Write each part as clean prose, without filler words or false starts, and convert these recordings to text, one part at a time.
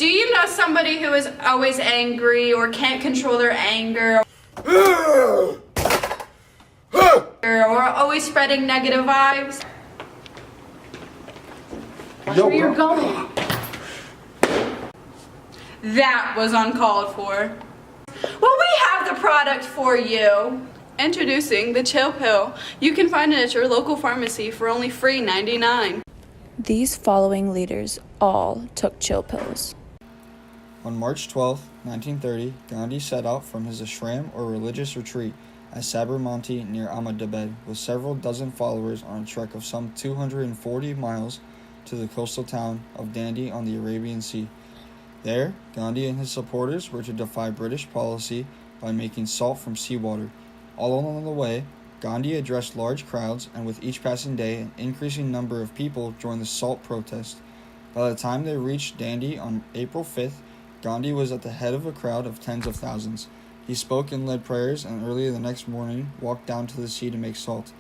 Do you know somebody who is always angry or can't control their anger or always spreading negative vibes? Watch where you're going. That was uncalled for. Well, we have the product for you. Introducing the Chill Pill. You can find it at your local pharmacy for only free $3.99. These following leaders all took chill pills. On March 12, 1930, Gandhi set out from his ashram or religious retreat at Sabarmati near Ahmedabad with several dozen followers on a trek of some 240 miles to the coastal town of Dandi on the Arabian Sea. There, Gandhi and his supporters were to defy British policy by making salt from seawater. All along the way, Gandhi addressed large crowds, and with each passing day, an increasing number of people joined the salt protest. By the time they reached Dandi on April 5th, Gandhi was at the head of a crowd of tens of thousands. He spoke and led prayers, and early the next morning walked down to the sea to make salt.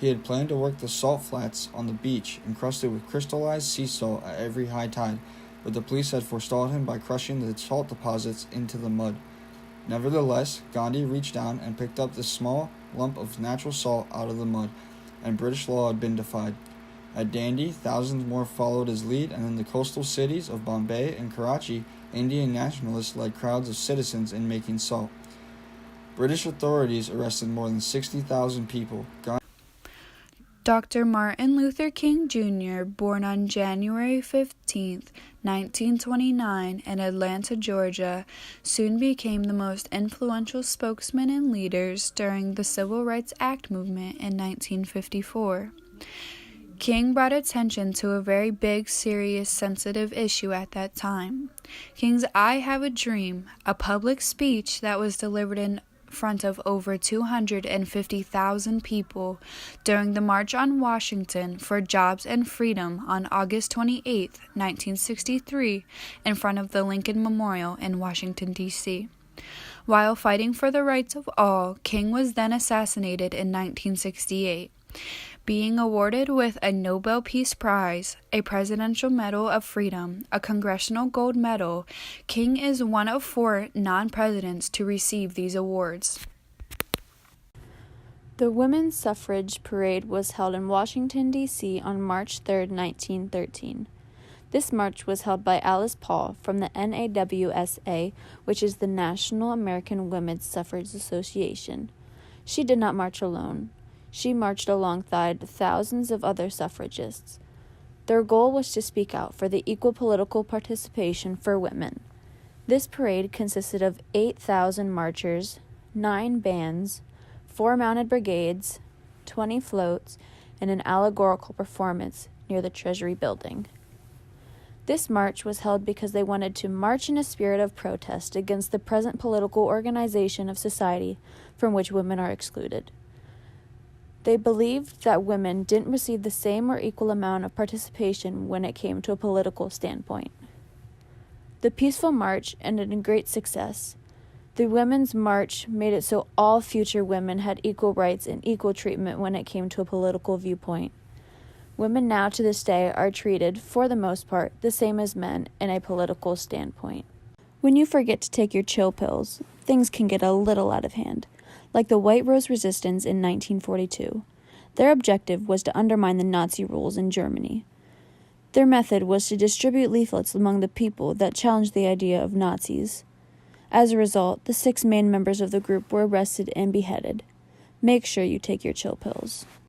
He had planned to work the salt flats on the beach, encrusted with crystallized sea salt at every high tide, but the police had forestalled him by crushing the salt deposits into the mud. Nevertheless, Gandhi reached down and picked up this small lump of natural salt out of the mud, and British law had been defied. At Dandi, thousands more followed his lead, and in the coastal cities of Bombay and Karachi, Indian nationalists led crowds of citizens in making salt. British authorities arrested more than 60,000 people. Dr. Martin Luther King Jr., born on January 15, 1929, in Atlanta, Georgia, soon became the most influential spokesman and leaders during the Civil Rights Act movement in 1954. King brought attention to a very big, serious, sensitive issue at that time. King's I Have a Dream, a public speech that was delivered in front of over 250,000 people during the March on Washington for Jobs and Freedom on August 28, 1963, in front of the Lincoln Memorial in Washington, D.C. While fighting for the rights of all, King was then assassinated in 1968. Being awarded with a Nobel Peace Prize, a Presidential Medal of Freedom, a Congressional Gold Medal, King is one of 4 non-presidents to receive these awards. The Women's Suffrage Parade was held in Washington, D.C. on March 3, 1913. This march was held by Alice Paul from the NAWSA, which is the National American Women's Suffrage Association. She did not march alone. She marched alongside thousands of other suffragists. Their goal was to speak out for the equal political participation for women. This parade consisted of 8,000 marchers, 9 bands, 4 mounted brigades, 20 floats, and an allegorical performance near the Treasury Building. This march was held because they wanted to march in a spirit of protest against the present political organization of society from which women are excluded. They believed that women didn't receive the same or equal amount of participation when it came to a political standpoint. The peaceful march ended in great success. The Women's March made it so all future women had equal rights and equal treatment when it came to a political viewpoint. Women now to this day are treated, for the most part, the same as men in a political standpoint. When you forget to take your chill pills, things can get a little out of hand. Like the White Rose Resistance in 1942. Their objective was to undermine the Nazi rules in Germany. Their method was to distribute leaflets among the people that challenged the idea of Nazis. As a result, the 6 main members of the group were arrested and beheaded. Make sure you take your chill pills.